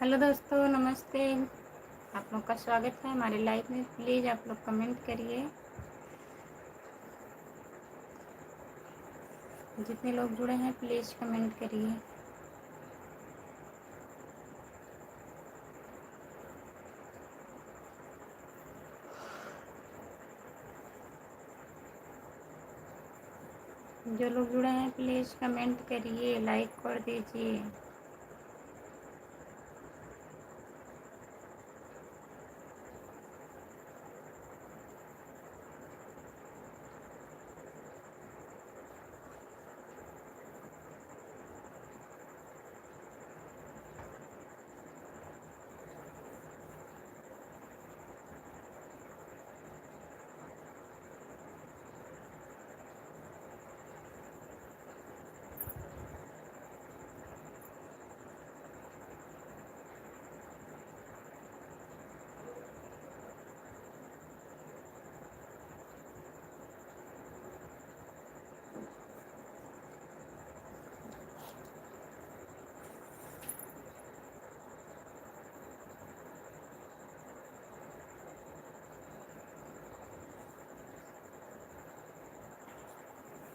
Hello दोस्तों, नमस्ते। आप लोग का स्वागत है हमारे लाइव में। प्लीज़ आप लोग कमेंट करिए। जितने लोग जुड़े हैं प्लीज़ कमेंट करिए। जो लोग जुड़े हैं प्लीज़ कमेंट करिए, लाइक कर दीजिए।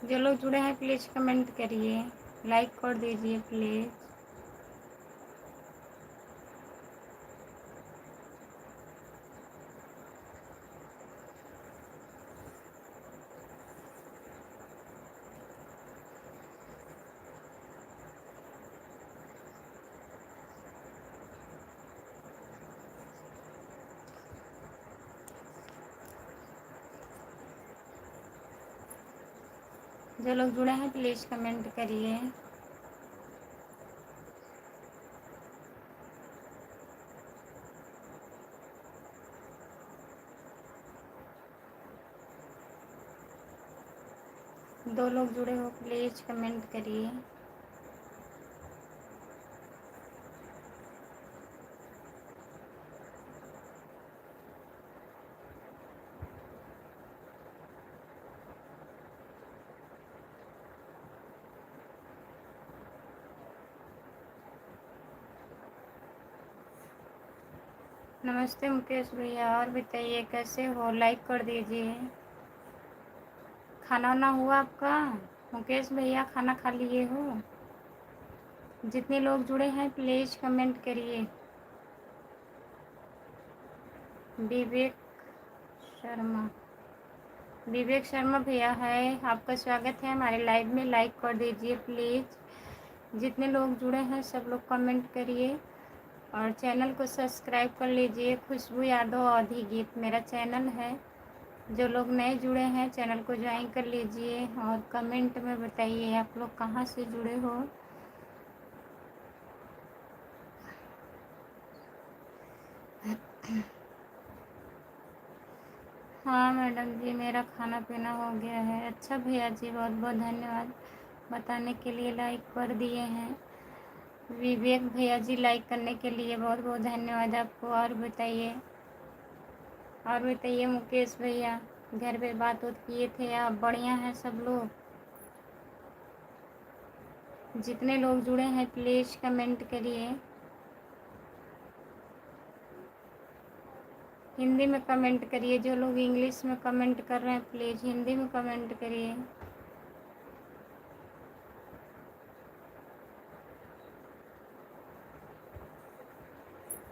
जो लोग जुड़े हैं प्लीज़ कमेंट करिए, लाइक कर दीजिए प्लीज़। जो लोग जुड़े हैं प्लीज़ कमेंट करिए। दो लोग जुड़े हो प्लीज़ कमेंट करिए। नमस्ते मुकेश भैया, और बताइए कैसे हो? लाइक कर दीजिए। खाना वाना हुआ आपका? मुकेश भैया खाना खा लिए हो? जितने लोग जुड़े हैं प्लीज़ कमेंट करिए। विवेक शर्मा, विवेक शर्मा भैया है, आपका स्वागत है हमारे लाइव में। लाइक कर दीजिए प्लीज़। जितने लोग जुड़े हैं सब लोग कमेंट करिए और चैनल को सब्सक्राइब कर लीजिए। खुशबू यादव अवधी गीत मेरा चैनल है। जो लोग नए जुड़े हैं चैनल को ज्वाइन कर लीजिए और कमेंट में बताइए आप लोग कहाँ से जुड़े हो। हाँ मैडम जी, मेरा खाना पीना हो गया है। अच्छा भैया जी, बहुत बहुत धन्यवाद बताने के लिए। लाइक कर दिए हैं विवेक भैया जी, लाइक करने के लिए बहुत बहुत धन्यवाद आपको। और बताइए मुकेश भैया, घर पे बात किए थे आप? बढ़िया हैं सब लोग? जितने लोग जुड़े हैं प्लीज़ कमेंट करिए। हिंदी में कमेंट करिए। जो लोग इंग्लिश में कमेंट कर रहे हैं प्लीज़ हिंदी में कमेंट करिए।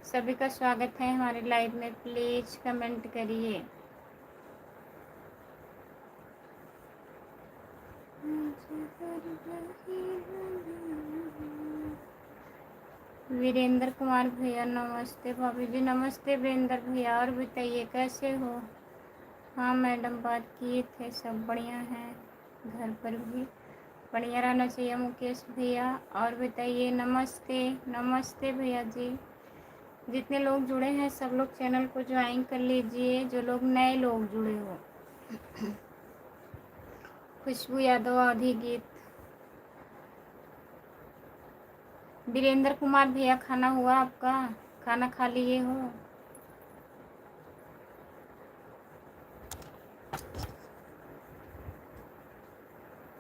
सभी का स्वागत है हमारे लाइव में। प्लीज़ कमेंट करिए। वीरेंद्र कुमार भैया नमस्ते। भाभी जी नमस्ते वीरेंद्र भैया, और बताइए कैसे हो? हाँ मैडम, बात किए थे, सब बढ़िया हैं। घर पर भी बढ़िया रहना चाहिए मुकेश भैया। और बताइए नमस्ते। नमस्ते भैया जी। जितने लोग जुड़े हैं सब लोग चैनल को ज्वाइन कर लीजिए। जो लोग नए लोग जुड़े हो। खुशबू यादव अवधी गीत। वीरेंद्र कुमार भैया, खाना हुआ आपका? खाना खा लिए हो?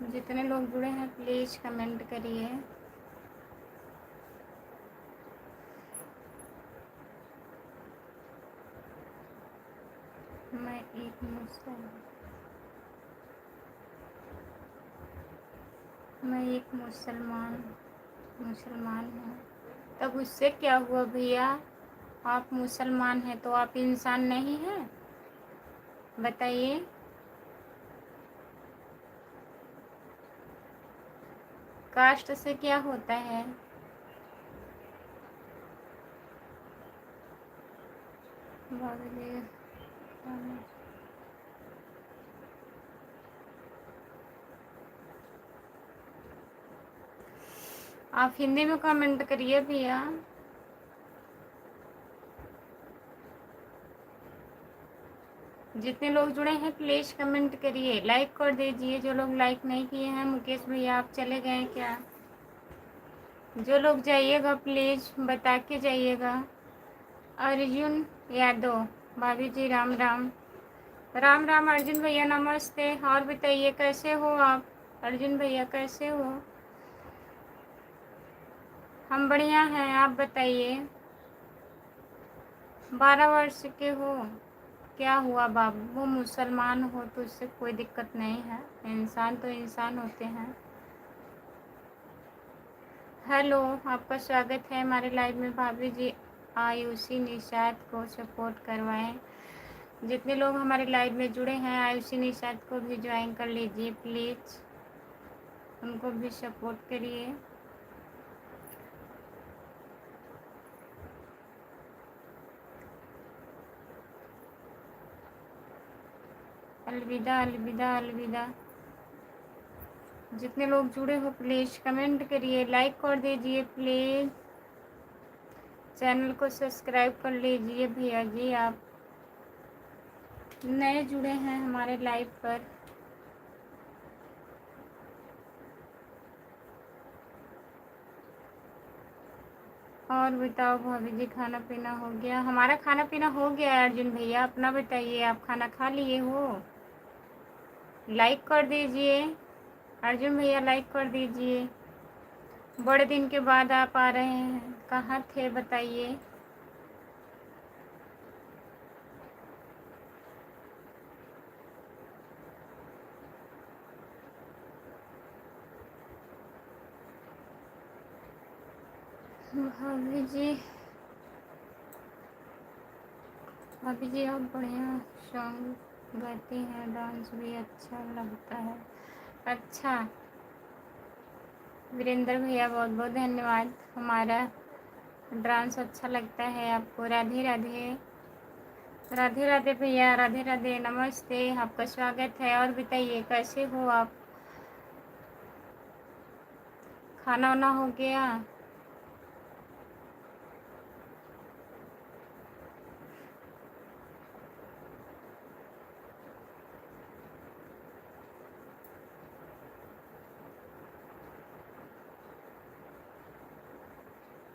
जितने लोग जुड़े हैं प्लीज़ कमेंट करिए। मैं एक मुसलमान हूँ। तब उससे क्या हुआ भैया? आप मुसलमान हैं तो आप इंसान नहीं हैं? बताइए। कास्ट से क्या होता है? आप हिंदी में कमेंट करिए भैया। जितने लोग जुड़े हैं प्लीज़ कमेंट करिए, लाइक कर दीजिए। जो लोग लाइक नहीं किए हैं, मुकेश भैया आप चले गए क्या? जो लोग जाइएगा प्लीज़ बता के जाइएगा। अर्जुन यादव, भाभी जी राम राम। राम राम अर्जुन भैया, नमस्ते। और बताइए कैसे हो आप? अर्जुन भैया कैसे हो? हम बढ़िया हैं, आप बताइए। 12 वर्ष के हो? क्या हुआ बाबू? वो मुसलमान हो तो उससे कोई दिक्कत नहीं है, इंसान तो इंसान होते हैं। हेलो, आपका स्वागत है हमारे लाइव में। भाभी जी आयुषी निषाद को सपोर्ट करवाएं। जितने लोग हमारे लाइव में जुड़े हैं आयुषी निषाद को भी ज्वाइन कर लीजिए प्लीज़, उनको भी सपोर्ट करिए। अलविदा अलविदा अलविदा। जितने लोग जुड़े हो प्लीज़ कमेंट करिए, लाइक कर दीजिए प्लीज़, चैनल को सब्सक्राइब कर लीजिए भैया जी। आप नए जुड़े हैं हमारे लाइव पर। और बताओ भाभी जी, खाना पीना हो गया? हमारा खाना पीना हो गया है अर्जुन भैया, अपना बताइए, आप खाना खा लिए हो? लाइक कर दीजिए अर्जुन भैया, लाइक कर दीजिए। बड़े दिन के बाद आप आ रहे हैं, कहाँ थे बताइए। भाभी जी आप बढ़िया सॉन्ग गाती हैं, डांस भी अच्छा लगता है। अच्छा वीरेंद्र भैया, बहुत बहुत धन्यवाद। हमारा डांस अच्छा लगता है आपको। राधे राधे। राधे राधे भैया, राधे राधे, नमस्ते, आपका स्वागत है। और बताइए कैसे हो आप? खाना वाना हो गया?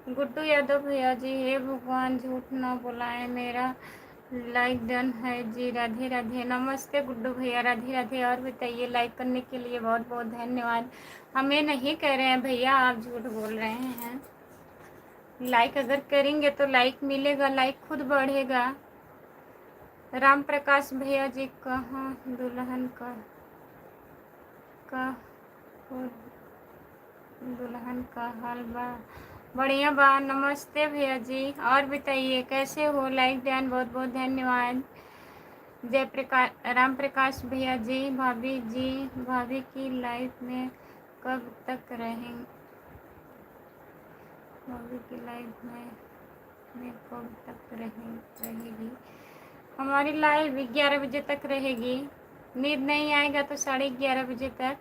गुड्डू यादव भैया जी, हे भगवान झूठ ना बुलाएं, मेरा लाइक डन है जी। राधे राधे, नमस्ते गुड्डू भैया, राधे राधे। और बताइए, लाइक करने के लिए बहुत बहुत धन्यवाद। हमें नहीं कह रहे हैं भैया, आप झूठ बोल रहे हैं। लाइक अगर करेंगे तो लाइक मिलेगा, लाइक खुद बढ़ेगा। राम प्रकाश भैया जी, कहाँ दुल्हन का दुल्हन का हाल बा? बढ़िया बा, नमस्ते भैया जी। और बताइए कैसे हो? लाइक ध्यान, बहुत बहुत धन्यवाद। जय प्रकाश, राम प्रकाश भैया जी, भाभी की लाइफ में कब तक रहेंगे? भाभी की लाइफ में कब तक रहेगी? हमारी लाइव 11 बजे तक रहेगी। नींद नहीं आएगा तो 11:30 बजे तक,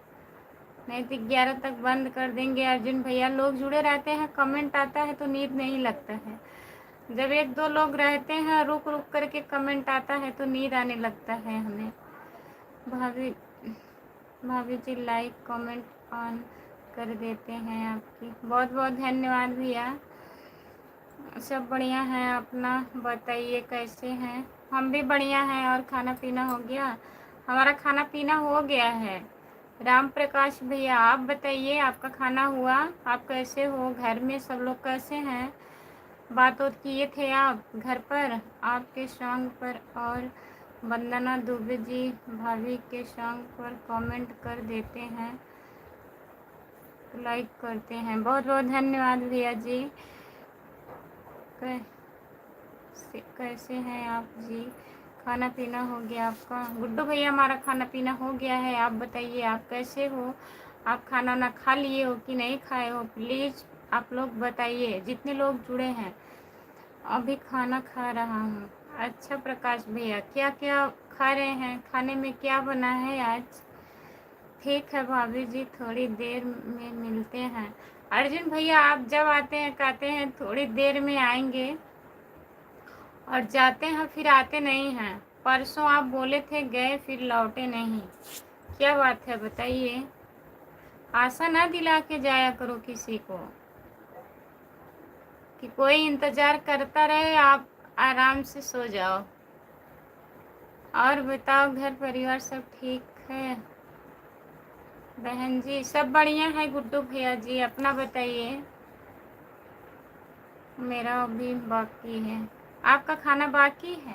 नहीं तो 11 तक बंद कर देंगे अर्जुन भैया। लोग जुड़े रहते हैं, कमेंट आता है तो नींद नहीं लगता है। जब एक दो लोग रहते हैं, रुक रुक करके कमेंट आता है तो नींद आने लगता है हमें। भाभी जी लाइक कमेंट ऑन कर देते हैं आपकी, बहुत बहुत धन्यवाद भैया। सब बढ़िया हैं, अपना बताइए कैसे हैं? हम भी बढ़िया हैं। और खाना पीना हो गया? हमारा खाना पीना हो गया है। राम प्रकाश भैया आप बताइए, आपका खाना हुआ? आप कैसे हो? घर में सब लोग कैसे हैं? बात किए थे आप घर पर आपके सॉन्ग पर, और वंदना दुबे जी भाभी के सॉन्ग पर कमेंट कर देते हैं, लाइक करते हैं। बहुत बहुत धन्यवाद भैया जी। कैसे हैं आप जी? खाना पीना हो गया आपका? गुड्डू भैया हमारा खाना पीना हो गया है। आप बताइए आप कैसे हो? आप खाना ना खा लिए हो कि नहीं खाए हो? प्लीज़ आप लोग बताइए। जितने लोग जुड़े हैं, अभी खाना खा रहा हूँ। अच्छा प्रकाश भैया, क्या क्या खा रहे हैं? खाने में क्या बना है आज? ठीक है भाभी जी, थोड़ी देर में मिलते हैं। अर्जुन भैया आप जब आते हैं कहते हैं थोड़ी देर में आएंगे और जाते हैं फिर आते नहीं हैं। परसों आप बोले थे गए फिर लौटे नहीं, क्या बात है बताइए? आशा ना दिला के जाया करो किसी को कि कोई इंतज़ार करता रहे, आप आराम से सो जाओ। और बताओ घर परिवार सब ठीक है? बहन जी सब बढ़िया है। गुड्डू भैया जी अपना बताइए। मेरा अभी बाकी है। आपका खाना बाकी है?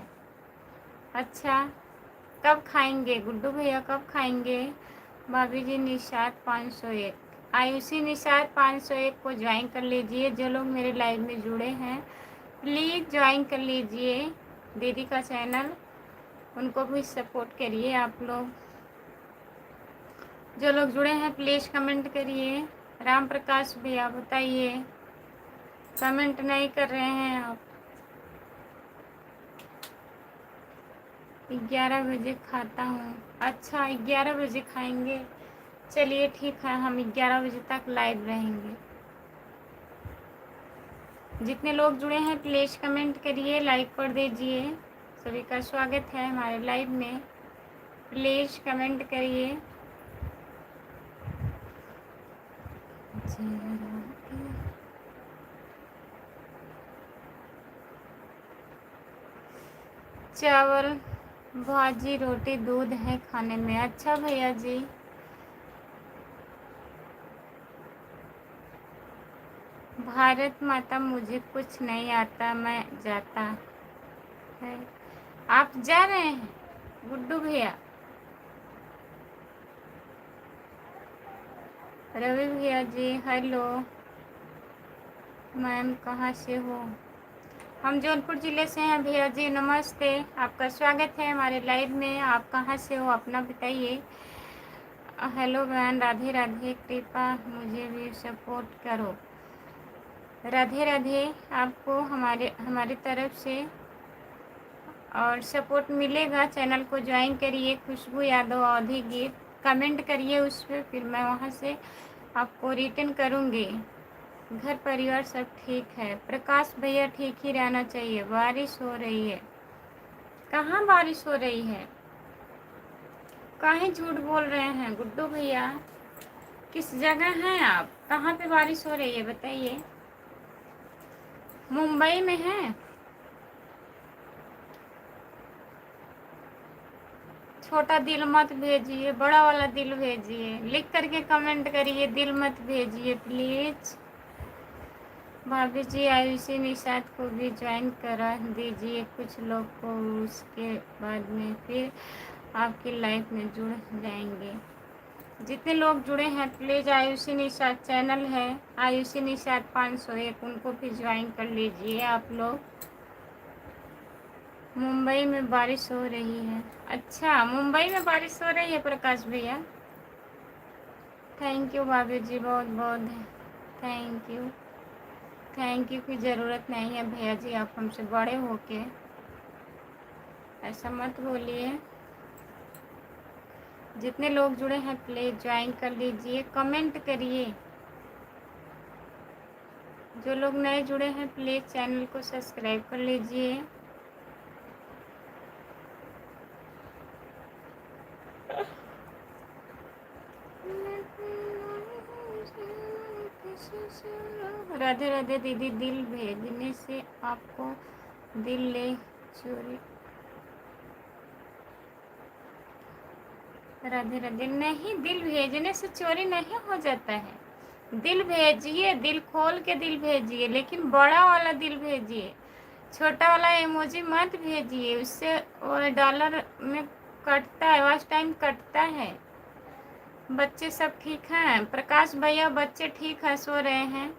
अच्छा, कब खाएंगे गुड्डू भैया, कब खाएंगे? भाभी जी निषाद 501, आयुषी निषाद 501 को ज्वाइन कर लीजिए। जो लोग मेरे लाइव में जुड़े हैं प्लीज़ ज्वाइन कर लीजिए दीदी का चैनल, उनको भी सपोर्ट करिए आप लोग। जो लोग जुड़े हैं प्लीज़ कमेंट करिए। राम प्रकाश भैया बताइए, कमेंट नहीं कर रहे हैं आप। 11 बजे खाता हूँ। अच्छा 11 बजे खाएंगे, चलिए ठीक है, हम 11 बजे तक लाइव रहेंगे। जितने लोग जुड़े हैं प्लीज़ कमेंट करिए, लाइक कर दीजिए। सभी का स्वागत है हमारे लाइव में, प्लीज़ कमेंट करिए। चावल भाजी रोटी दूध है खाने में। अच्छा भैया जी, भारत माता मुझे कुछ नहीं आता, मैं जाता है। आप जा रहे हैं गुड्डू भैया? रवि भैया जी हेलो। मैम कहाँ से हो? हम जौनपुर ज़िले से हैं भैया जी। नमस्ते, आपका स्वागत है हमारे लाइव में। आप कहाँ से हो अपना बताइए। हेलो बहन, राधे राधे। कृपा मुझे भी सपोर्ट करो। राधे राधे। आपको हमारी तरफ से और सपोर्ट मिलेगा। चैनल को ज्वाइन करिए। खुशबू यादव अवधी गीत कमेंट करिए उस पर, फिर मैं वहाँ से आपको रिटर्न करूँगी। घर परिवार सब ठीक है? प्रकाश भैया ठीक ही रहना चाहिए, बारिश हो रही है। कहाँ बारिश हो रही है? काहे झूठ बोल रहे हैं गुड्डू भैया? किस जगह हैं आप? कहाँ पे बारिश हो रही है बताइए? मुंबई में है? छोटा दिल मत भेजिए, बड़ा वाला दिल भेजिए। लिख करके कमेंट करिए, दिल मत भेजिए प्लीज़। भाभी जी आयुषी निषाद को भी ज्वाइन करा दीजिए कुछ लोग को, उसके बाद में फिर आपकी लाइफ में जुड़ जाएंगे। जितने लोग जुड़े हैं प्लीज़, आयुषी निषाद चैनल है आयुषी निषाद 501, उनको भी ज्वाइन कर लीजिए आप लोग। मुंबई में बारिश हो रही है? अच्छा मुंबई में बारिश हो रही है प्रकाश भैया। थैंक यू भाभी जी, बहुत बहुत थैंक यू। थैंक यू की ज़रूरत नहीं है भैया जी, आप हमसे बड़े होके ऐसा मत बोलिए। जितने लोग जुड़े हैं प्लीज़ ज्वाइन कर लीजिए, कमेंट करिए। जो लोग नए जुड़े हैं प्लीज़ चैनल को सब्सक्राइब कर लीजिए। राधे राधे दीदी, दिल भेजने से आपको दिल ले चोरी? राधे राधे। नहीं, दिल भेजने से चोरी नहीं हो जाता है। दिल भेजिए, दिल खोल के दिल भेजिए, लेकिन बड़ा वाला दिल भेजिए। छोटा वाला इमोजी मत भेजिए, उससे वो डॉलर में कटता है, वॉच टाइम कटता है। बच्चे सब ठीक हैं? प्रकाश भैया बच्चे ठीक है, सो रहे हैं।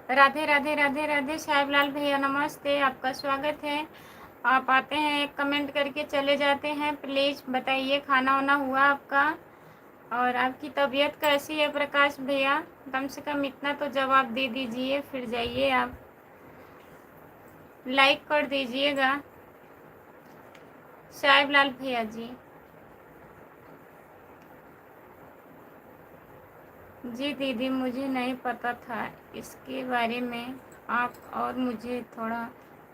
राधे राधे राधे राधे। साहिबलाल भैया नमस्ते, आपका स्वागत है। आप आते हैं, एक कमेंट करके चले जाते हैं। प्लीज़ बताइए खाना वाना हुआ आपका, और आपकी तबीयत कैसी है प्रकाश भैया? कम से कम इतना तो जवाब दे दीजिए, फिर जाइए आप। लाइक कर दीजिएगा साहिबलाल भैया जी। जी दीदी, मुझे नहीं पता था इसके बारे में, आप और मुझे थोड़ा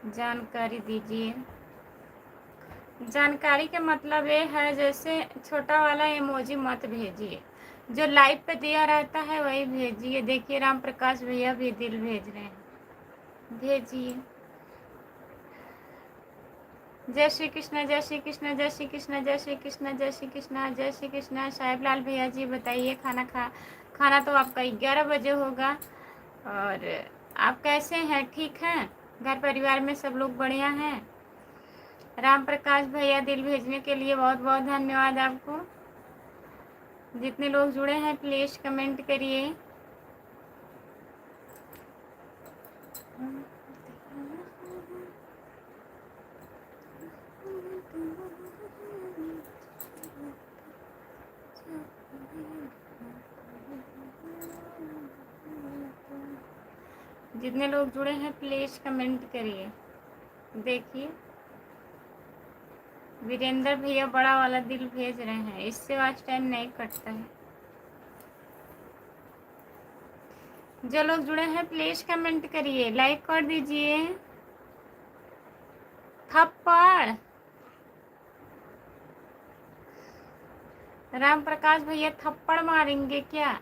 जानकारी दीजिए। जानकारी का मतलब ये है, जैसे छोटा वाला इमोजी मत भेजिए, जो लाइव पे दिया रहता है वही भेजिए। देखिए राम प्रकाश भैया भी दिल भेज रहे हैं, भेजिए। जय श्री कृष्ण, जय श्री कृष्ण, जय श्री कृष्ण, जय श्री कृष्ण, जय श्री कृष्ण, जय श्री कृष्ण। साहिबलाल भैया जी बताइए, खाना तो आपका 11 बजे होगा। और आप कैसे हैं? ठीक हैं? घर परिवार में सब लोग बढ़िया हैं? राम प्रकाश भैया दिल भेजने के लिए बहुत बहुत धन्यवाद आपको। जितने लोग जुड़े हैं प्लीज़ कमेंट करिए। जितने लोग जुड़े हैं प्लीज़ कमेंट करिए। देखिए वीरेंद्र भैया बड़ा वाला दिल भेज रहे हैं, इससे वॉच टाइम नहीं कटता है। जो लोग जुड़े हैं प्लीज़ कमेंट करिए, लाइक कर दीजिए। थप्पड़ राम प्रकाश भैया थप्पड़ मारेंगे क्या?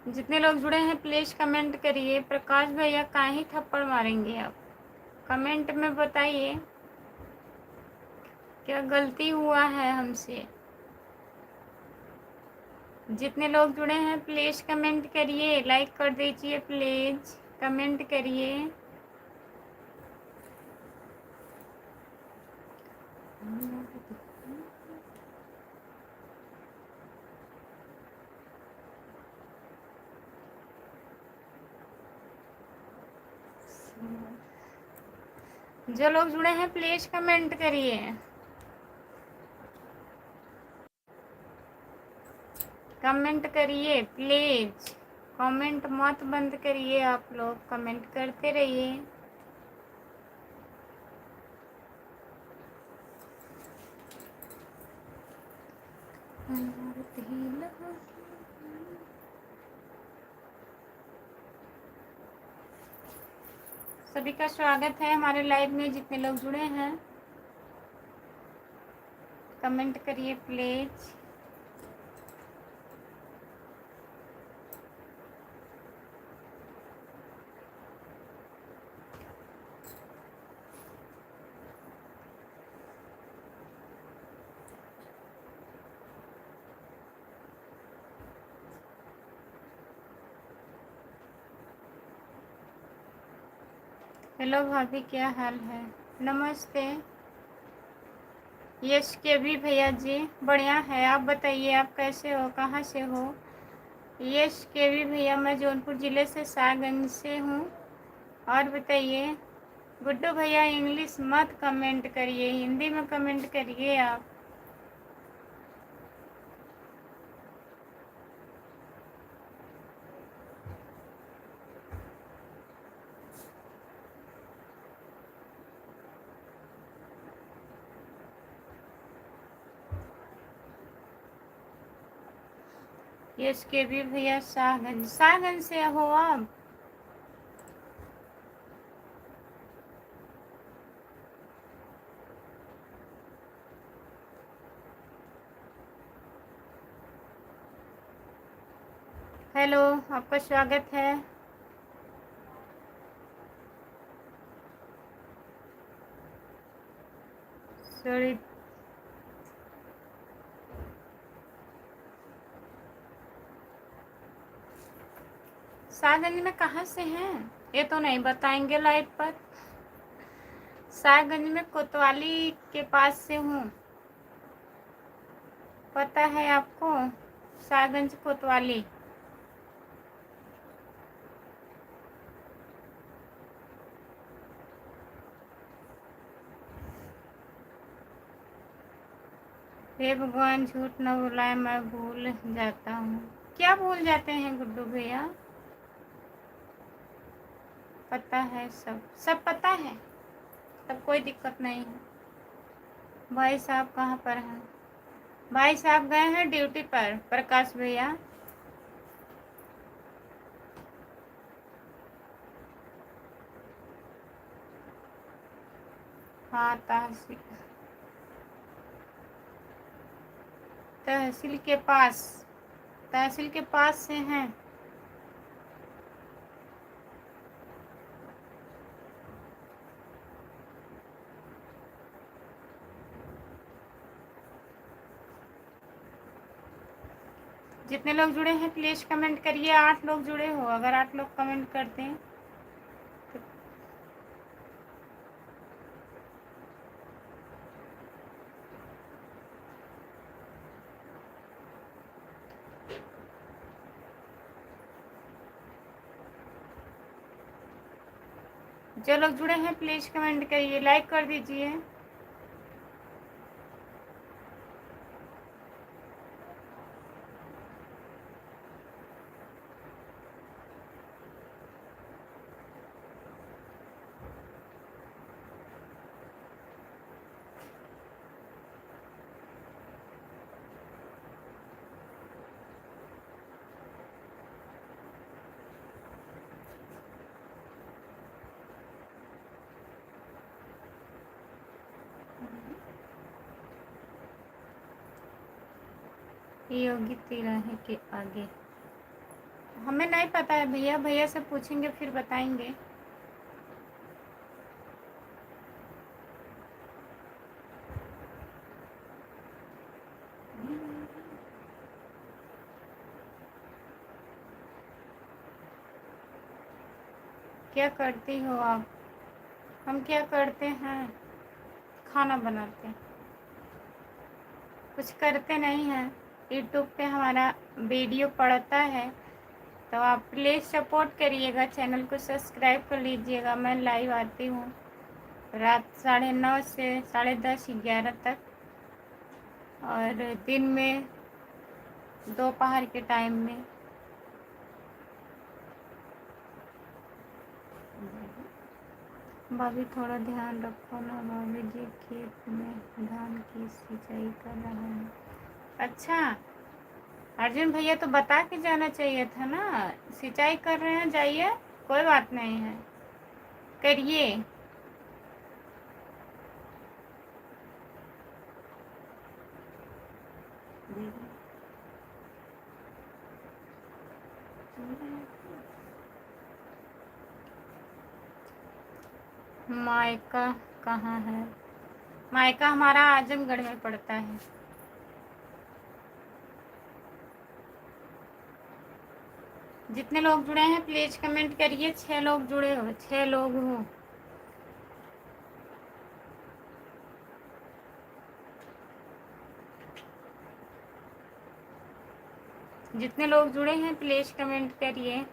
जितने लोग जुड़े हैं प्लीज़ कमेंट करिए। प्रकाश भैया काहे थप्पड़ मारेंगे आप? कमेंट में बताइए, क्या गलती हुआ है हमसे? जितने लोग जुड़े हैं प्लीज़ कमेंट करिए, लाइक कर दीजिए, प्लीज़ कमेंट करिए। जो लोग जुड़े हैं प्लीज़ कमेंट करिए। कमेंट करिए प्लीज़, कमेंट मत बंद करिए, आप लोग कमेंट करते रहिए। सभी का स्वागत है हमारे लाइव में। जितने लोग जुड़े हैं कमेंट करिए प्लीज़। हेलो भाभी, क्या हाल है? नमस्ते। यश के भी भैया जी बढ़िया है, आप बताइए आप कैसे हो, कहाँ से हो? यश के भी भैया, मैं जौनपुर ज़िले से सागंज से हूँ। और बताइए। गुड्डू भैया इंग्लिश मत कमेंट करिए, हिंदी में कमेंट करिए आप। यश के भी भैया सागंज से हो आप? हेलो, आपका स्वागत है। शाहगंज में कहाँ से हैं ये तो नहीं बताएंगे लाइव पर। शाहगंज में कोतवाली के पास से हूँ, पता है आपको? शाहगंज कोतवाली। हे भगवान झूठ न बुलाए, मैं भूल जाता हूँ। क्या भूल जाते हैं गुड्डू भैया? पता है, सब सब पता है, तब कोई दिक्कत नहीं है। भाई साहब कहाँ पर हैं? भाई साहब गए हैं ड्यूटी पर, प्रकाश भैया। हाँ, तहसील के पास, तहसील के पास से हैं। जितने लोग जुड़े हैं प्लीज कमेंट करिए। 8 लोग जुड़े हो, अगर 8 लोग कमेंट करते हैं तो। जो लोग जुड़े हैं प्लीज कमेंट करिए, लाइक कर दीजिए। योगी तिराहे के आगे, हमें नहीं पता है भैया, भैया से पूछेंगे फिर बताएंगे। क्या करती हो आप? हम क्या करते हैं? खाना बनाते हैं, कुछ करते नहीं हैं। यूट्यूब पे हमारा वीडियो पड़ता है तो आप प्लीज़ सपोर्ट करिएगा, चैनल को सब्सक्राइब कर लीजिएगा। मैं लाइव आती हूँ रात 9:30 से 10:30 11 तक, और दिन में दोपहर के टाइम में। भाभी थोड़ा ध्यान रखो ना, भाभी जी खेत में धान की सिंचाई कर रहा है। अच्छा अर्जुन भैया, तो बता के जाना चाहिए था ना, सिंचाई कर रहे हैं, जाइए, कोई बात नहीं है, करिए। मायका कहाँ है? मायका हमारा आजमगढ़ में पड़ता है। जितने लोग जुड़े हैं प्लीज कमेंट करिए। 6 लोग जुड़े हो, 6 लोग हो। जितने लोग जुड़े हैं प्लीज कमेंट करिए।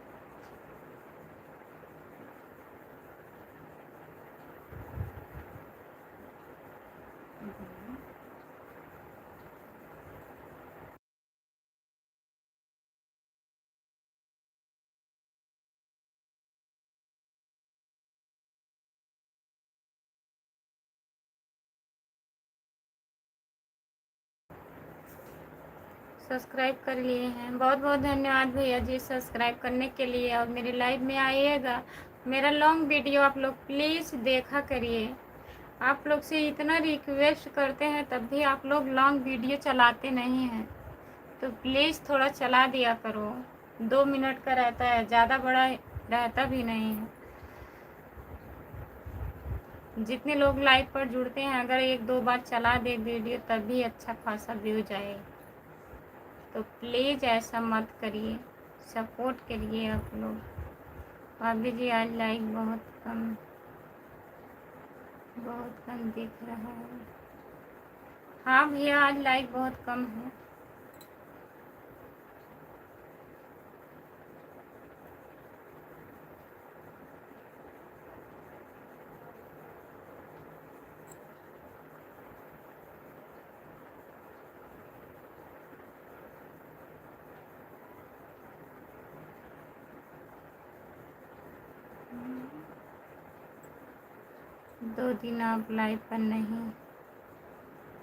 सब्सक्राइब कर लिए हैं, बहुत बहुत धन्यवाद भैया जी सब्सक्राइब करने के लिए। और मेरे लाइव में आइएगा, मेरा लॉन्ग वीडियो आप लोग प्लीज़ देखा करिए। आप लोग से इतना रिक्वेस्ट करते हैं तब भी आप लोग लॉन्ग वीडियो चलाते नहीं हैं, तो प्लीज़ थोड़ा चला दिया करो। 2 मिनट का रहता है, ज़्यादा बड़ा रहता भी नहीं है। जितने लोग लाइव पर जुड़ते हैं अगर 1-2 बार चला दे वीडियो तब भी अच्छा खासा व्यू जाए, तो प्लीज़ ऐसा मत करिए, सपोर्ट करिए आप लोग। भाभी जी आज लाइक बहुत कम दिख रहा है। हाँ भैया आज लाइक बहुत कम है। दो दिन आप लाइव पर नहीं,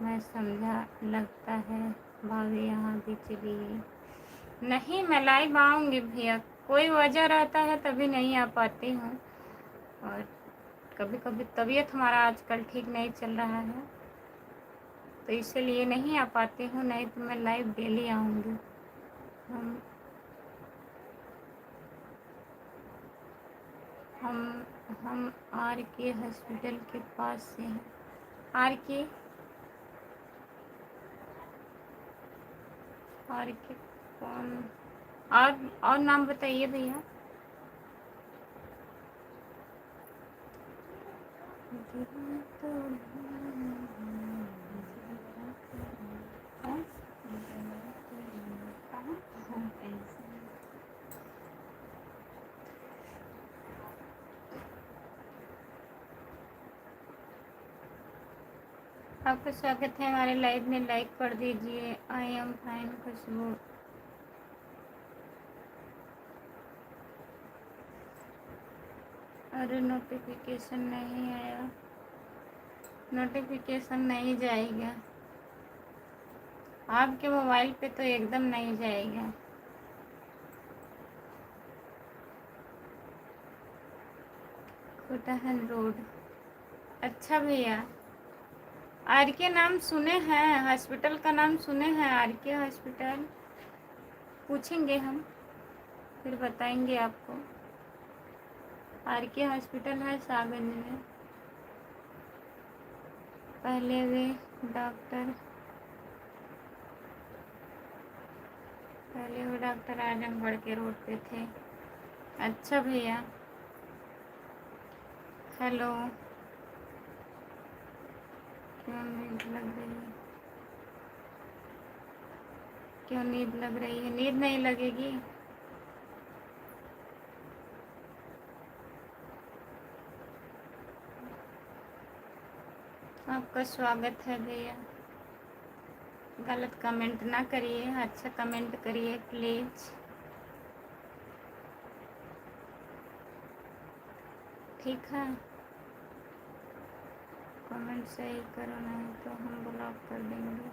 मैं समझा, लगता है भाभी यहाँ भी चली गई। नहीं, मैं लाइव आऊँगी भैया, कोई वजह रहता है तभी नहीं आ पाती हूँ। और कभी कभी तबीयत हमारा आजकल ठीक नहीं चल रहा है, तो इसीलिए नहीं आ पाती हूँ, नहीं तो मैं लाइव डेली आऊँगी। हम हम हम आर के हॉस्पिटल के पास से हैं। आर के कौन? और नाम बताइए भैया। आपका स्वागत है हमारे लाइव में, लाइक कर दीजिए। आई एम फाइन खुशबू। अरे नोटिफिकेशन नहीं आया, नोटिफिकेशन नहीं जाएगा आपके मोबाइल पे तो एकदम नहीं जाएगा। कोटाहन रोड। अच्छा भैया, आर के नाम सुने हैं, हॉस्पिटल का नाम सुने हैं, आर के हॉस्पिटल। पूछेंगे हम, फिर बताएंगे आपको। आर के हॉस्पिटल है सागंज में। पहले वे डॉक्टर आजमगढ़ के रोड पे थे। अच्छा भैया, हेलो। क्यों नींद लग रही है? क्यों नींद लग रही है? नींद नहीं लगेगी? आपका स्वागत है भैया। गलत कमेंट ना करिए, अच्छा कमेंट करिए प्लीज़। ठीक है, कमेंट सही करो, नहीं तो हम ब्लॉक कर देंगे।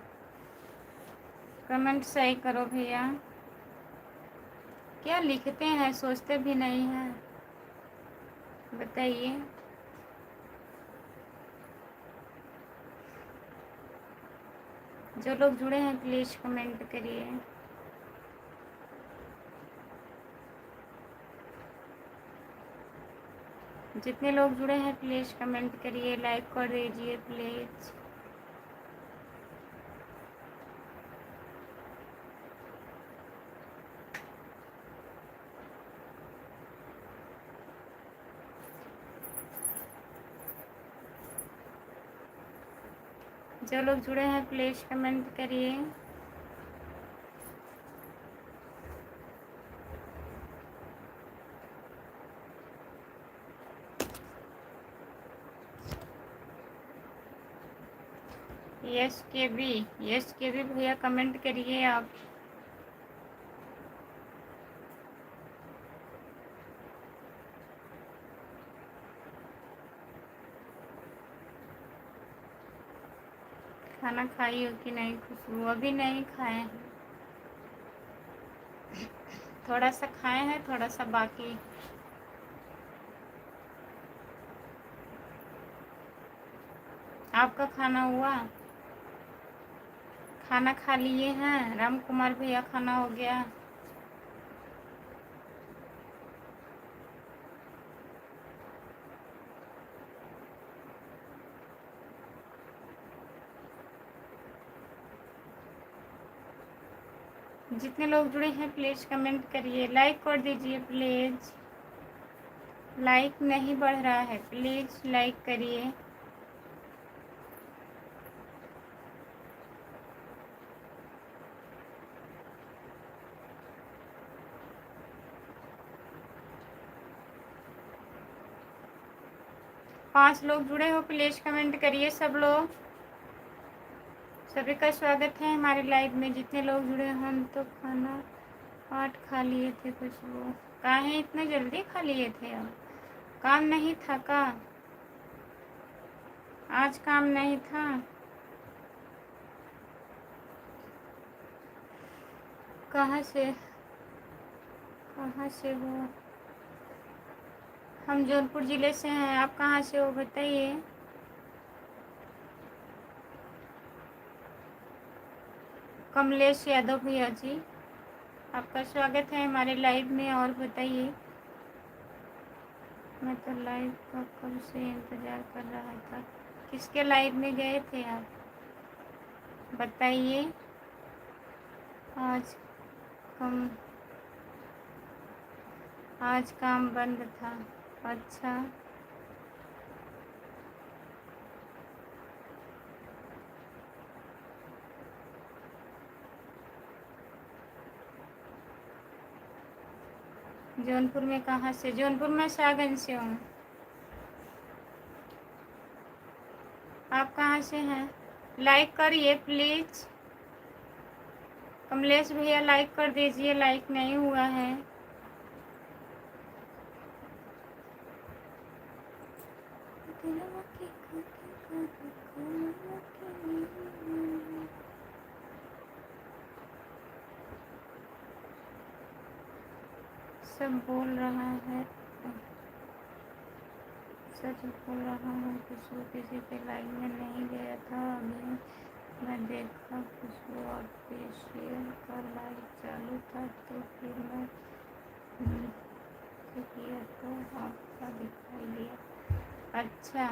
कमेंट सही करो भैया। क्या लिखते हैं, सोचते भी नहीं हैं, बताइए। जो लोग जुड़े हैं प्लीज़ कमेंट करिए। जितने लोग जुड़े हैं प्लीज़ कमेंट करिए, लाइक कर दीजिए प्लीज़। जो लोग जुड़े हैं प्लीज़ कमेंट करिए। यस के भी भैया कमेंट करिए आप। खाना खाई हो कि नहीं खुशबू? अभी नहीं खाए हैं, थोड़ा सा खाए हैं, थोड़ा सा बाकी। आपका खाना हुआ? खाना खा लिए हैं? राम कुमार भैया खाना हो गया? जितने लोग जुड़े हैं प्लीज़ कमेंट करिए, लाइक कर दीजिए प्लीज़। लाइक नहीं बढ़ रहा है, प्लीज़ लाइक करिए। पांच लोग जुड़े हो, प्लीज़ कमेंट करिए सब लोग। सभी का स्वागत है हमारे लाइव में। जितने लोग जुड़े हैं, हम तो खाना 8 खा लिए थे कुछ लोग। काहे इतने जल्दी खा लिए थे? अब काम नहीं था का? आज काम नहीं था? कहाँ से हो? हम जौनपुर ज़िले से हैं। आप कहाँ से हो बताइए। कमलेश यादव भैया जी, आपका स्वागत है हमारे लाइव में। और बताइए। मैं तो लाइव का कब से इंतज़ार कर रहा था। किसके लाइव में गए थे आप बताइए। आज कम आज काम बंद था। अच्छा, जौनपुर में कहाँ से? जौनपुर में शाहगंज से हूँ। आप कहाँ से हैं? लाइक करिए प्लीज़। कमलेश भैया लाइक कर दीजिए, लाइक नहीं हुआ है। सब बोल रहा है, सच बोल रहा हूँ। खुशबू किसी के लाइव में नहीं गया था। अभी मैं देखा खुशबू आपके शेयर का लाइव चालू था, तो फिर मैं किया तो आपका दिखाई दिया। अच्छा,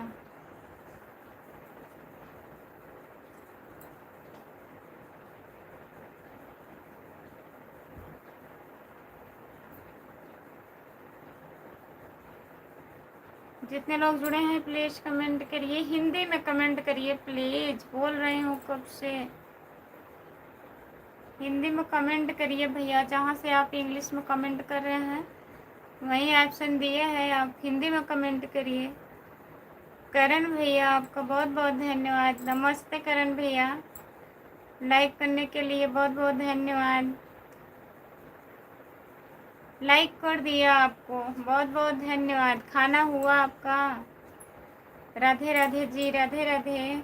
जितने लोग जुड़े हैं प्लीज़ कमेंट करिए। हिंदी में कमेंट करिए प्लीज़। बोल रही हूँ कब से। हिंदी में कमेंट करिए भैया। जहाँ से आप इंग्लिश में कमेंट कर रहे हैं वही ऑप्शन दिए है, आप हिंदी में कमेंट करिए। करण भैया, आपका बहुत बहुत धन्यवाद। नमस्ते करण भैया, लाइक करने के लिए बहुत बहुत धन्यवाद। लाइक कर दिया आपको, बहुत बहुत धन्यवाद। खाना हुआ आपका? राधे राधे जी, राधे राधे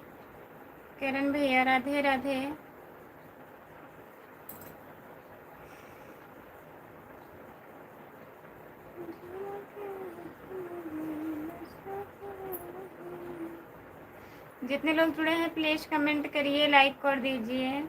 करण भैया, राधे राधे। जितने लोग जुड़े हैं प्लीज़ कमेंट करिए, लाइक कर दीजिए।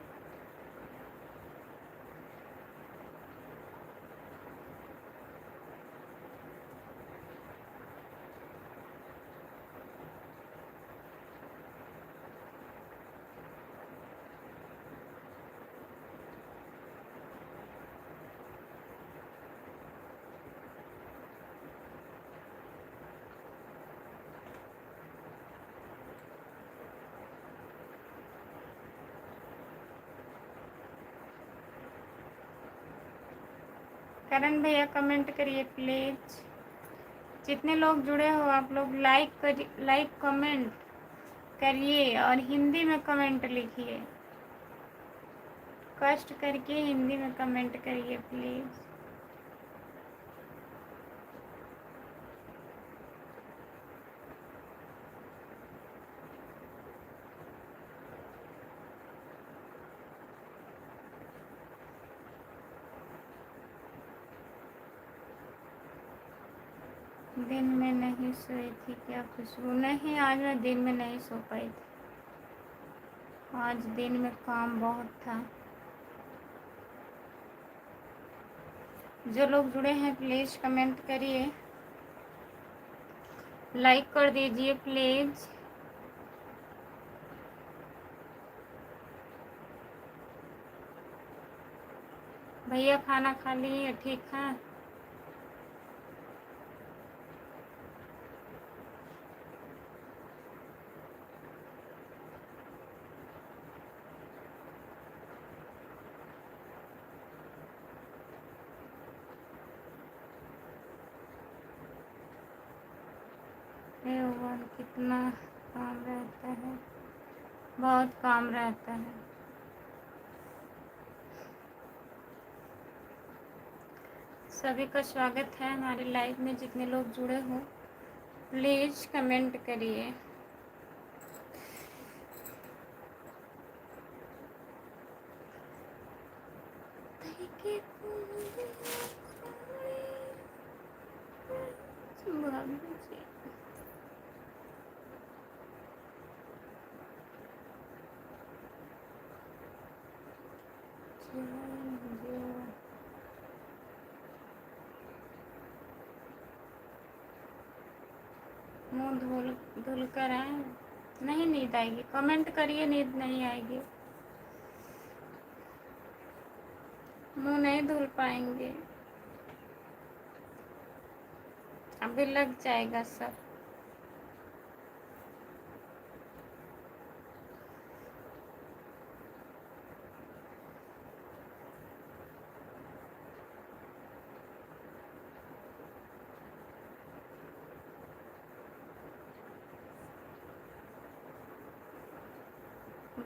करण भैया कमेंट करिए प्लीज़। जितने लोग जुड़े हो आप लोग लाइक कमेंट करिए और हिंदी में कमेंट लिखिए। कष्ट करके हिंदी में कमेंट करिए प्लीज़। दिन में नहीं सोई थी क्या खुशबू? नहीं, आज मैं दिन में नहीं सो पाई थी। आज दिन में काम बहुत था। जो लोग जुड़े हैं प्लीज़ कमेंट करिए, लाइक कर दीजिए प्लीज़। भैया खाना खा लिए? ठीक है। हे भगवान, कितना काम रहता है, बहुत काम रहता है। सभी का स्वागत है हमारे लाइव में। जितने लोग जुड़े हो प्लीज़ कमेंट करिए। मुँह धुल धुल कर आए, नहीं नींद आएगी। कमेंट करिए, नींद नहीं आएगी। मुँह नहीं धुल पाएंगे, अभी लग जाएगा सब।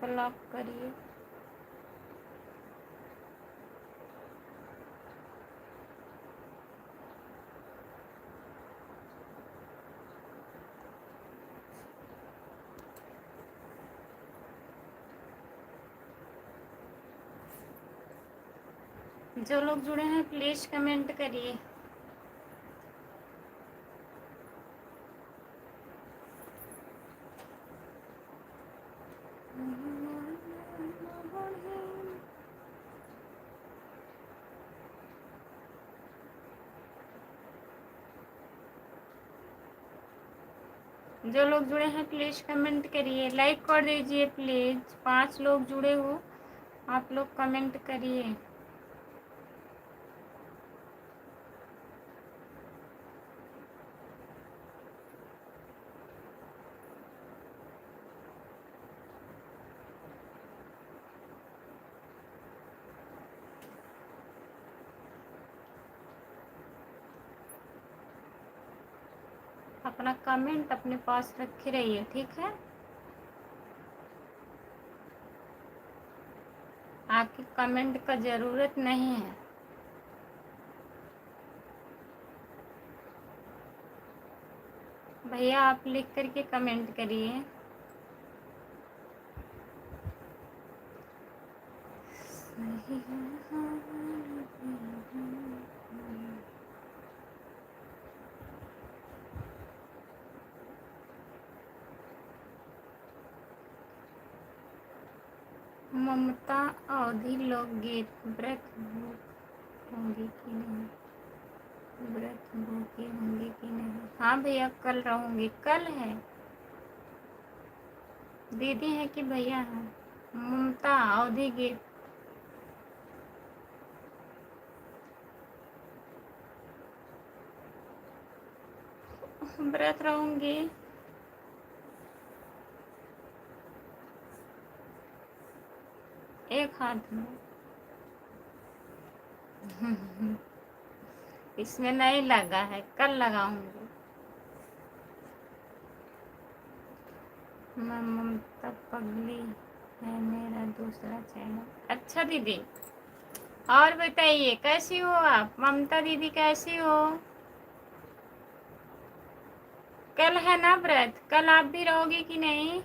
ब्लॉक करिए। जो लोग जुड़े हैं प्लीज़ कमेंट करिए। जो लोग जुड़े हैं प्लीज़ कमेंट करिए, लाइक कर दीजिए प्लीज़। 5 लोग जुड़े हो, आप लोग कमेंट करिए। अपना कमेंट अपने पास रखे रहिए, ठीक है। आपकी कमेंट का ज़रूरत नहीं है। भैया आप लिख करके कमेंट करिए। ममता अवधि लोकगीत। व्रत भूख होंगी कि नहीं? व्रत भूखी होंगी कि नहीं? हाँ भैया, कल रहूँगी। कल है, दीदी है कि भैया है? ममता अवधि गीत। व्रत रहूँगी। एक हाथ में इसमें नहीं लगा है, कल लगाऊंगी। मैं ममता पगली है मेरा दूसरा चैनल। अच्छा दीदी, और बताइए कैसी हो आप? ममता दीदी कैसी हो? कल है ना व्रत? कल आप भी रहोगी कि नहीं?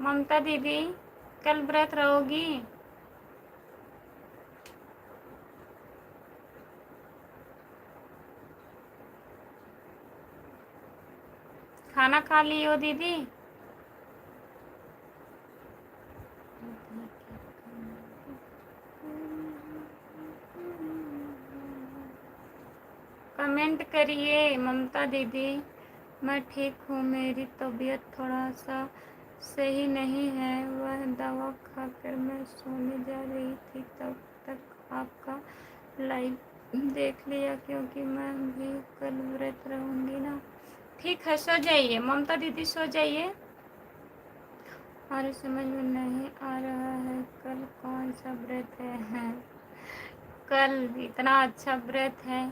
ममता दीदी कल व्रत रहोगी? खाना खा ली हो दीदी? कमेंट करिए ममता दीदी। मैं ठीक हूँ, मेरी तबीयत थोड़ा सा सही नहीं है। वह दवा खाकर मैं सोने जा रही थी, तब तक आपका लाइव देख लिया, क्योंकि मैं भी कल व्रत रहूँगी ना। ठीक है, सो जाइए ममता दीदी, सो जाइए। और समझ में नहीं आ रहा है कल कौन सा व्रत है। कल इतना अच्छा व्रत है,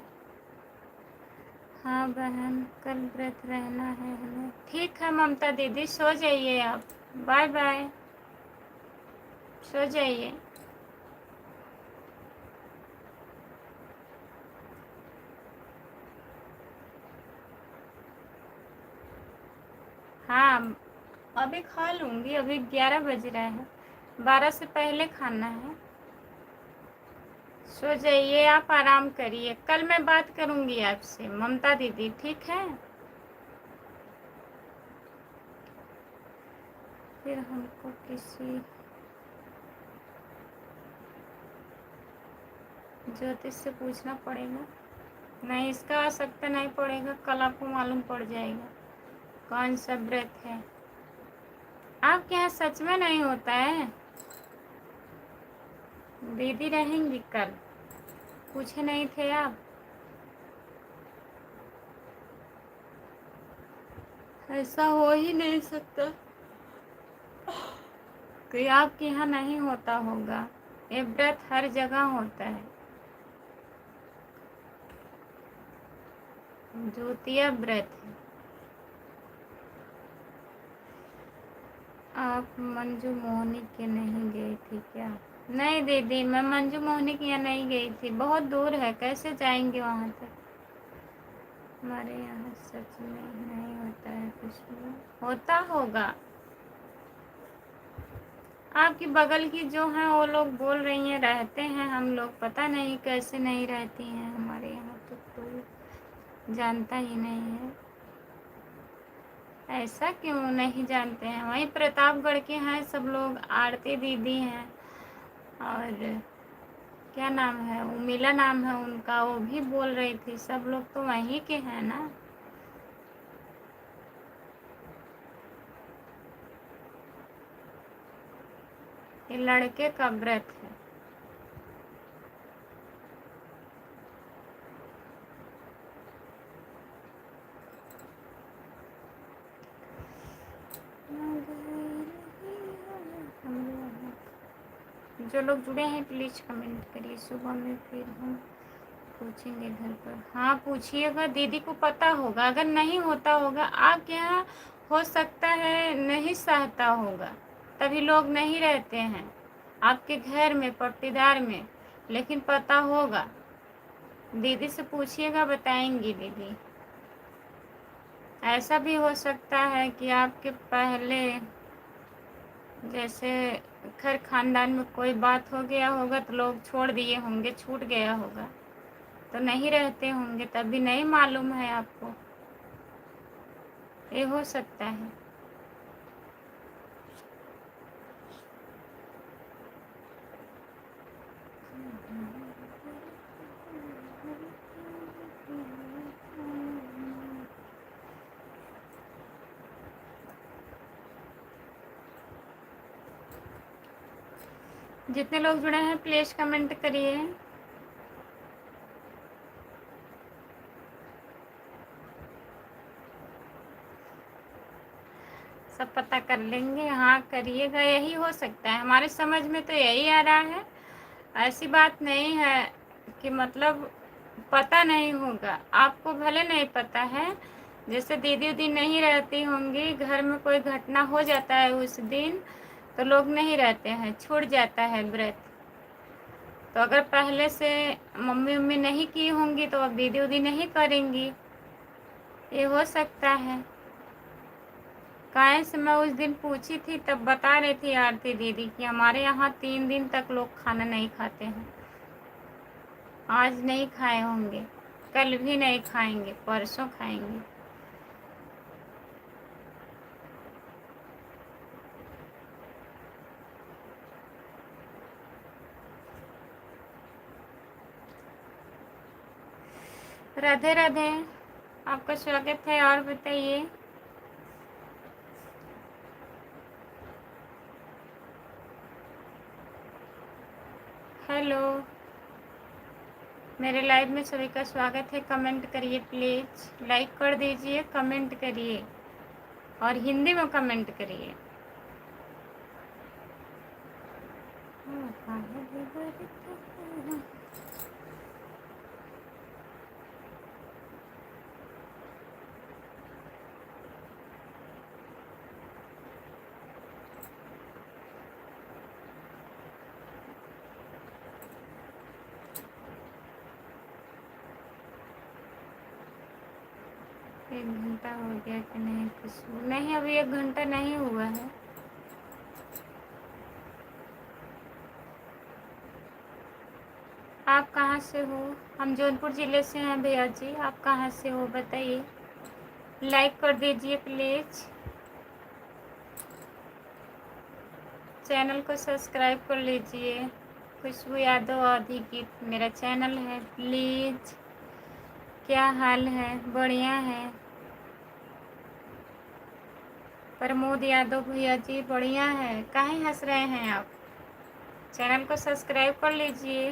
हाँ बहन, कल व्रत रहना है हमें। ठीक है ममता दीदी, सो जाइए आप। बाय बाय, सो जाइए। हाँ अभी खा लूँगी, अभी 11 बज रहा है, 12 से पहले खाना है। सो जाइए आप, आराम करिए। कल मैं बात करूँगी आपसे ममता दीदी, ठीक है? फिर हमको किसी ज्योतिष से पूछना पड़ेगा। नहीं, इसका आवश्यकता नहीं पड़ेगा, कल आपको मालूम पड़ जाएगा कौन सा व्रत है। आपके यहाँ सच में नहीं होता है? दीदी रहेंगी कल, पूछे नहीं थे आप? ऐसा हो ही नहीं सकता कि आपके यहाँ नहीं होता होगा। ये व्रत हर जगह होता है। ज्योतिया व्रत है। आप मंजू मोहनी के नहीं गई थी क्या? नहीं दीदी, मैं मंजू मोहनी के यहाँ नहीं गई थी, बहुत दूर है, कैसे जाएंगे वहाँ तक। हमारे यहाँ सच में नहीं होता है कुछ भी। होता होगा। आपकी बगल की जो हैं वो लोग बोल रही हैं रहते हैं हम लोग, पता नहीं कैसे नहीं रहती हैं। हमारे यहाँ तो कोई जानता ही नहीं है। ऐसा क्यों नहीं जानते हैं? वहीं प्रतापगढ़ के हैं सब लोग, आरती दीदी हैं और क्या नाम है, उमिला नाम है उनका, वो भी बोल रही थी। सब लोग तो वहीं के हैं ना। ये लड़के का व्रत है। जो लोग जुड़े हैं प्लीज़ कमेंट करिए। सुबह में फिर हम पूछेंगे घर पर। हाँ पूछिएगा, दीदी को पता होगा। अगर नहीं होता होगा आपके यहाँ, हो सकता है नहीं सहता होगा, तभी लोग नहीं रहते हैं आपके घर में पट्टीदार में, लेकिन पता होगा। दीदी से पूछिएगा, बताएंगी दीदी। ऐसा भी हो सकता है कि आपके पहले जैसे घर खानदान में कोई बात हो गया होगा तो लोग छोड़ दिए होंगे, छूट गया होगा तो नहीं रहते होंगे, तभी नहीं मालूम है आपको। ये हो सकता है। जितने लोग जुड़े हैं प्लीज़ कमेंट करिए। सब पता कर लेंगे। हाँ करिएगा, यही हो सकता है। हमारे समझ में तो यही आ रहा है। ऐसी बात नहीं है कि मतलब पता नहीं होगा। आपको भले नहीं पता है, जैसे दीदी उदी नहीं रहती होंगी, घर में कोई घटना हो जाता है उस दिन तो लोग नहीं रहते हैं, छूट जाता है व्रत। तो अगर पहले से मम्मी उम्मी नहीं की होंगी तो अब दीदी उदी नहीं करेंगी, ये हो सकता है। काहे से मैं उस दिन पूछी थी तब बता रही थी आरती दीदी कि हमारे यहाँ 3 दिन तक लोग खाना नहीं खाते हैं। आज नहीं खाए होंगे, कल भी नहीं खाएंगे, परसों खाएंगे। राधे राधे, आपका स्वागत है। और बताइए। हेलो, मेरे लाइव में सभी का स्वागत है। कमेंट करिए प्लीज़, लाइक कर दीजिए, कमेंट करिए और हिंदी में कमेंट करिए। 1 घंटा हो गया कि नहीं खुशबू? नहीं, अभी 1 घंटा नहीं हुआ है। आप कहाँ से हो? हम जौनपुर ज़िले से हैं भैया जी। आप कहाँ से हो बताइए? लाइक कर दीजिए प्लीज़। चैनल को सब्सक्राइब कर लीजिए। खुशबू यादव आदि गीत मेरा चैनल है, प्लीज़। क्या हाल है? बढ़िया है। प्रमोद यादव भैया जी बढ़िया है। काहे हंस रहे हैं आप? चैनल को सब्सक्राइब कर लीजिए।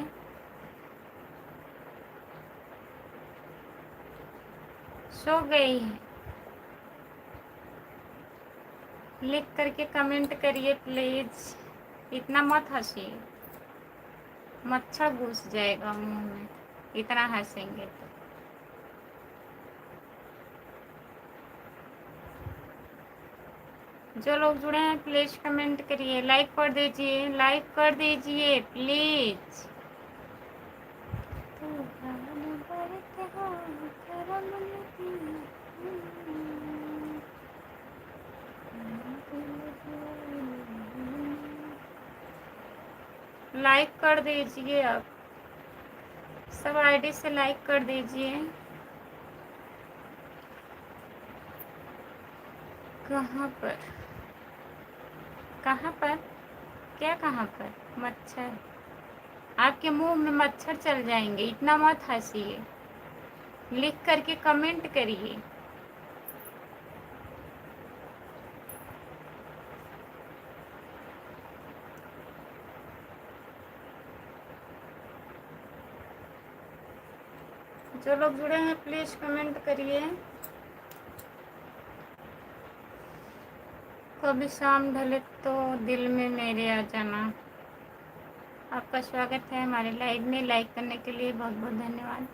सो गई है? लिख करके कमेंट करिए प्लीज़। इतना मत हंसिए, मच्छर घुस जाएगा मुंह में इतना हंसेंगे तो। जो लोग जुड़े हैं प्लीज़ कमेंट करिए, लाइक कर दीजिए, लाइक कर दीजिए प्लीज़। लाइक कर दीजिए, आप सब आईडी से लाइक कर दीजिए। कहाँ पर? कहाँ पर? क्या कहाँ पर? मच्छर? आपके मुंह में मच्छर चल जाएंगे, इतना मत हंसिए। लिख करके कमेंट करिए। जो लोग जुड़े हैं प्लीज़ कमेंट करिए। कभी शाम ढले तो दिल में मेरे आ जाना। आपका स्वागत है हमारे लाइव में। लाइक करने के लिए बहुत बहुत धन्यवाद।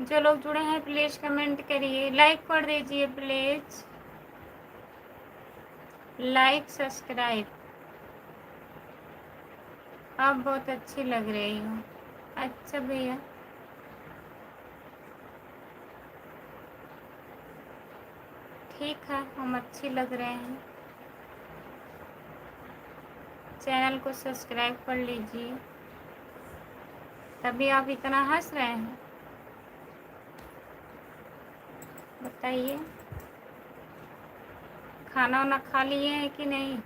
जो लोग जुड़े हैं प्लीज़ कमेंट करिए, लाइक कर दीजिए प्लीज़। Like subscribe. आप बहुत अच्छी लग रही हो। अच्छा भैया, ठीक है, हम अच्छी लग रहे हैं। चैनल को सब्सक्राइब कर लीजिए, तभी आप इतना हंस रहे हैं। बताइए, खाना वाना खा लिए हैं कि नहीं?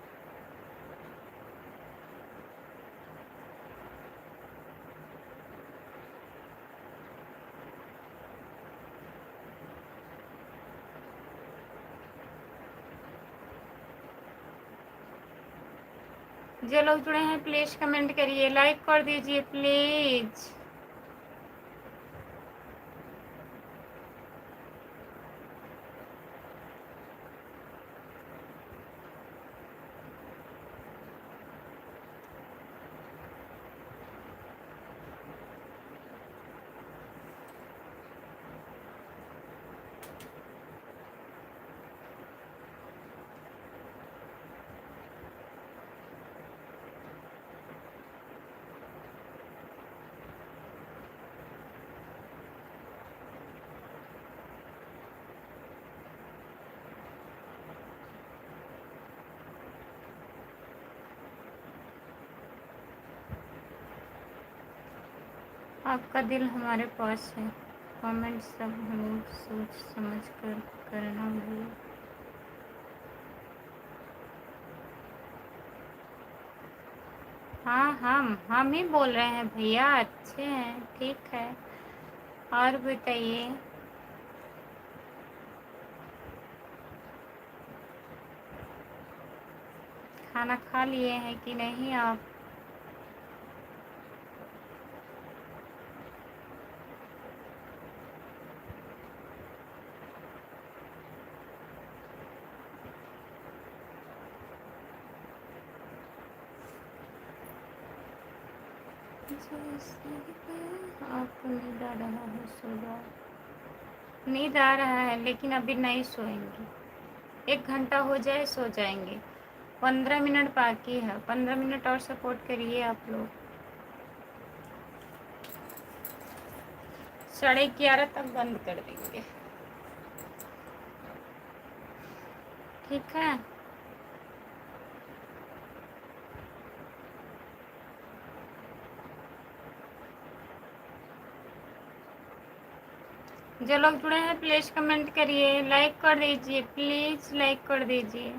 जो लोग जुड़े हैं प्लीज़ कमेंट करिए, लाइक कर दीजिए प्लीज़। आपका दिल हमारे पास है। कमेंट सब हम सोच समझ कर करना भैया। हाँ, हम ही बोल रहे हैं भैया। अच्छे हैं, ठीक है। और बताइए, खाना खा लिए हैं कि नहीं आप? आपको नींद आ रहा है, सो जाओ। नींद आ रहा है लेकिन अभी नहीं सोएंगे। 1 घंटा हो जाए सो जाएंगे। 15 मिनट बाकी है, 15 मिनट और सपोर्ट करिए आप लोग। 11:30 तक बंद कर देंगे, ठीक है। जो लोग जुड़े हैं प्लीज़ कमेंट करिए, लाइक कर दीजिए, प्लीज़ लाइक कर दीजिए।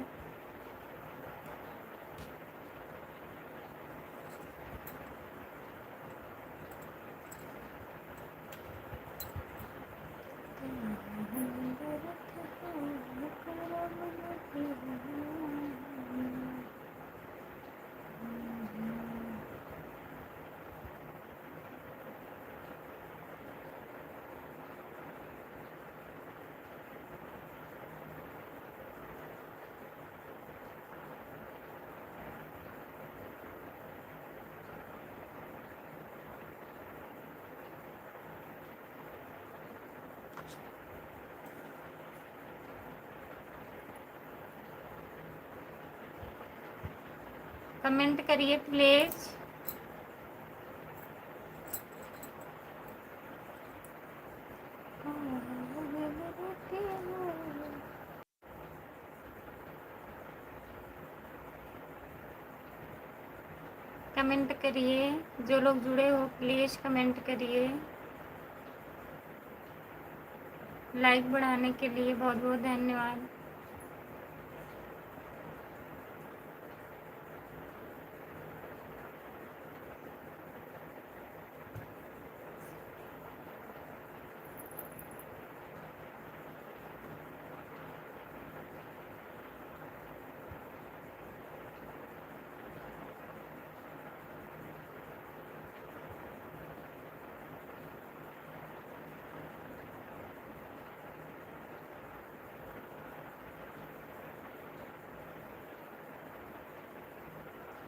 कमेंट करिए प्लीज़। कमेंट करिए, जो लोग जुड़े हो प्लीज़ कमेंट करिए। लाइक बढ़ाने के लिए बहुत बहुत धन्यवाद।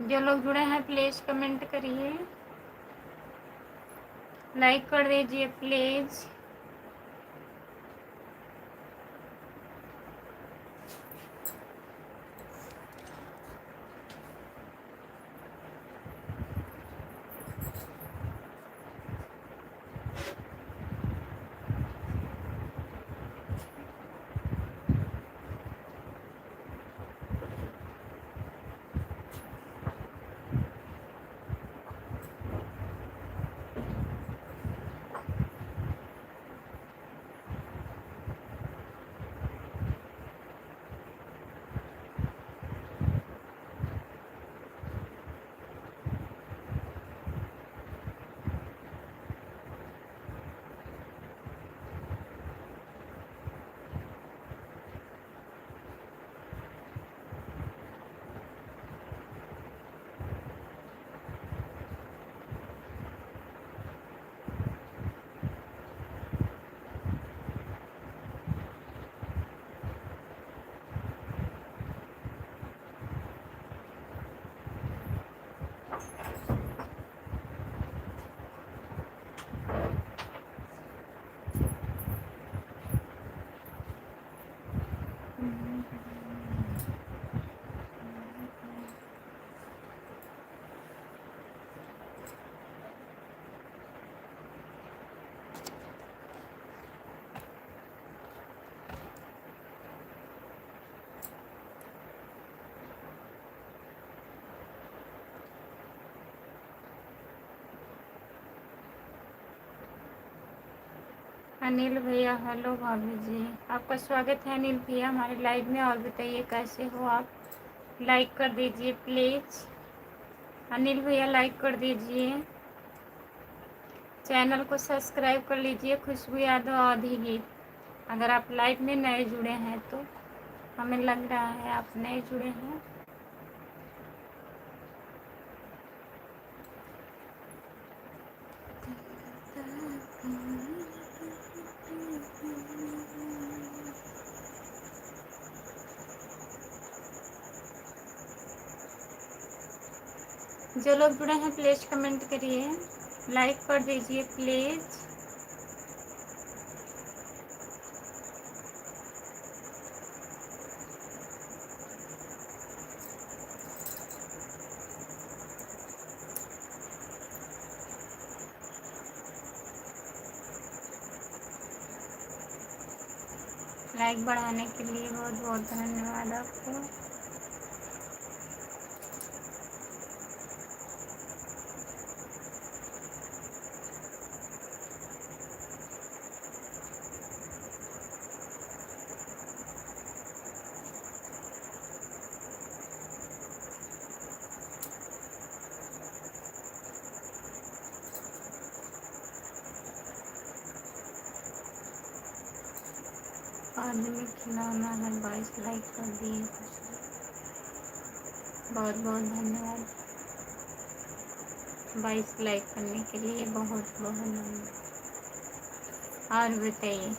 जो लोग जुड़े हैं प्लीज़ कमेंट करिए, लाइक कर दीजिए प्लीज़। अनिल भैया हेलो भाभी जी, आपका स्वागत है अनिल भैया हमारे लाइव में। और बताइए कैसे हो आप, लाइक कर दीजिए प्लीज़। अनिल भैया लाइक कर दीजिए, चैनल को सब्सक्राइब कर लीजिए। खुशबू यादव आधी गीत। अगर आप लाइव में नए जुड़े हैं तो हमें लग रहा है आप नए जुड़े हैं। जो लोग जुड़े हैं प्लीज़ कमेंट करिए, लाइक कर दीजिए प्लीज़। लाइक बढ़ाने के लिए बहुत बहुत धन्यवाद आपको। आदमी खिलौना है, 22 लाइक कर दिए, बहुत बहुत धन्यवाद। 22 लाइक करने के लिए बहुत बहुत धन्यवाद। और बताइए,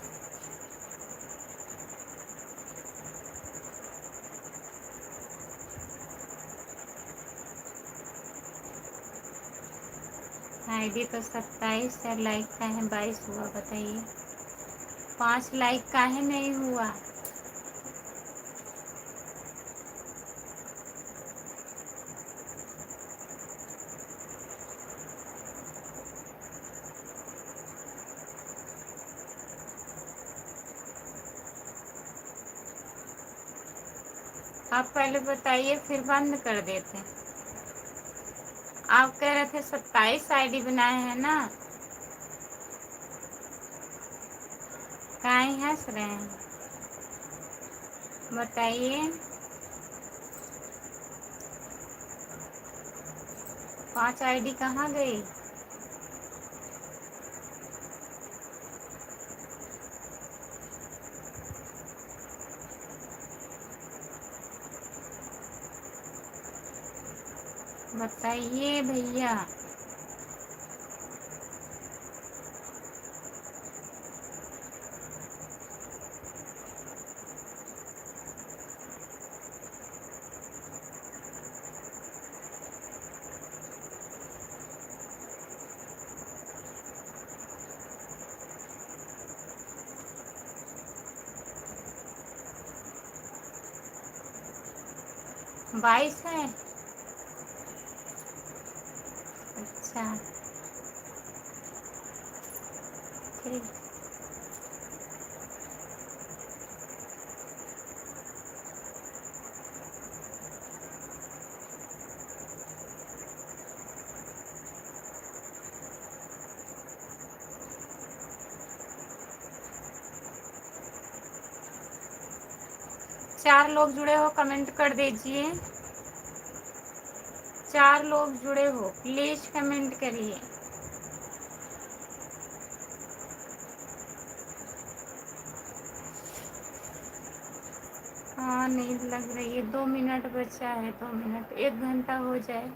आईडी तो 27 है, लाइक का है 22 हुआ, बताइए 5 लाइक का है नहीं हुआ। आप पहले बताइए फिर बंद कर देते। आप कह रहे थे 27 आईडी बनाए हैं ना, काहे हंस रहे हैं, बताइए। 5 आईडी कहाँ गई? बताइए भैया। बाईस है, अच्छा ठीक। 4 लोग जुड़े हो, कमेंट कर दीजिए। 4 लोग जुड़े हो, प्लीज कमेंट करिए। हाँ नींद लग रही है, 2 मिनट बचा है, 2 मिनट, 1 घंटा हो जाए।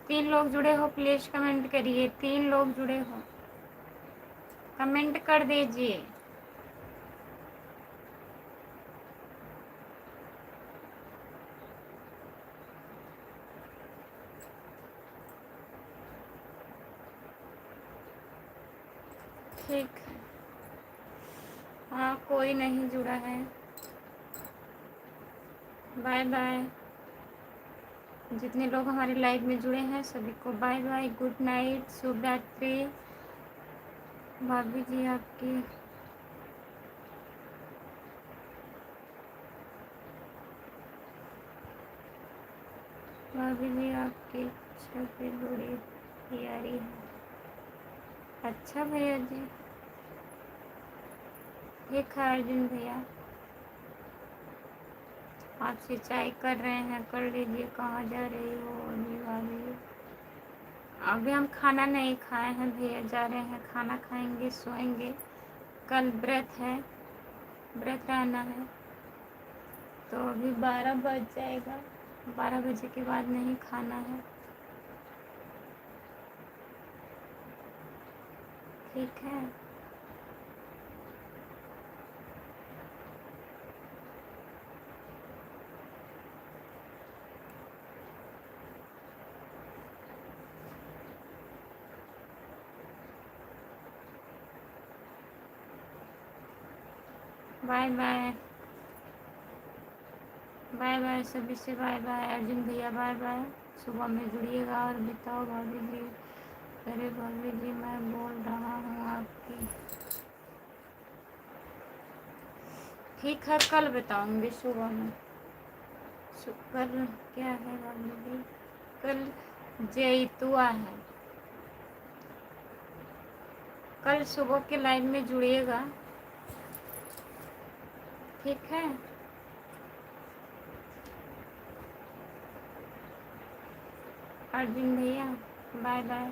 तीन लोग जुड़े हो, प्लीज कमेंट करिए। 3 लोग जुड़े हो, कमेंट कर दीजिए। ठीक, हाँ कोई नहीं जुड़ा है, बाय बाय। जितने लोग हमारे लाइव में जुड़े हैं सभी को बाय बाय, गुड नाइट, शुभ रात्रि। भाभी जी आपकी, भाभी जी आपकी छवि बड़ी प्यारी है। अच्छा भैया जी, एक है अर्जुन भैया, आप सिंचाई कर रहे हैं, कर लीजिए। कहाँ जा रही हो अभी भाभी? अभी हम खाना नहीं खाए हैं भैया, जा रहे हैं खाना खाएंगे, सोएंगे। कल व्रत है, व्रत रहना है, तो अभी 12 बज जाएगा। 12 बजे के बाद नहीं खाना है। ठीक है। बाय बाय, बाय बाय सभी से, बाय बाय। अर्जुन भैया बाय बाय। सुबह में जुड़िएगा। और बताओ भाभी जी। अरे भाभी जी, मैं बोल रहा हूँ आपकी। ठीक है, कल बताऊंगी सुबह में। कल क्या है भाभी जी? कल जैतुआ है। कल सुबह के लाइव में जुड़िएगा। ठीक है। अर्जुन भैया बाय बाय।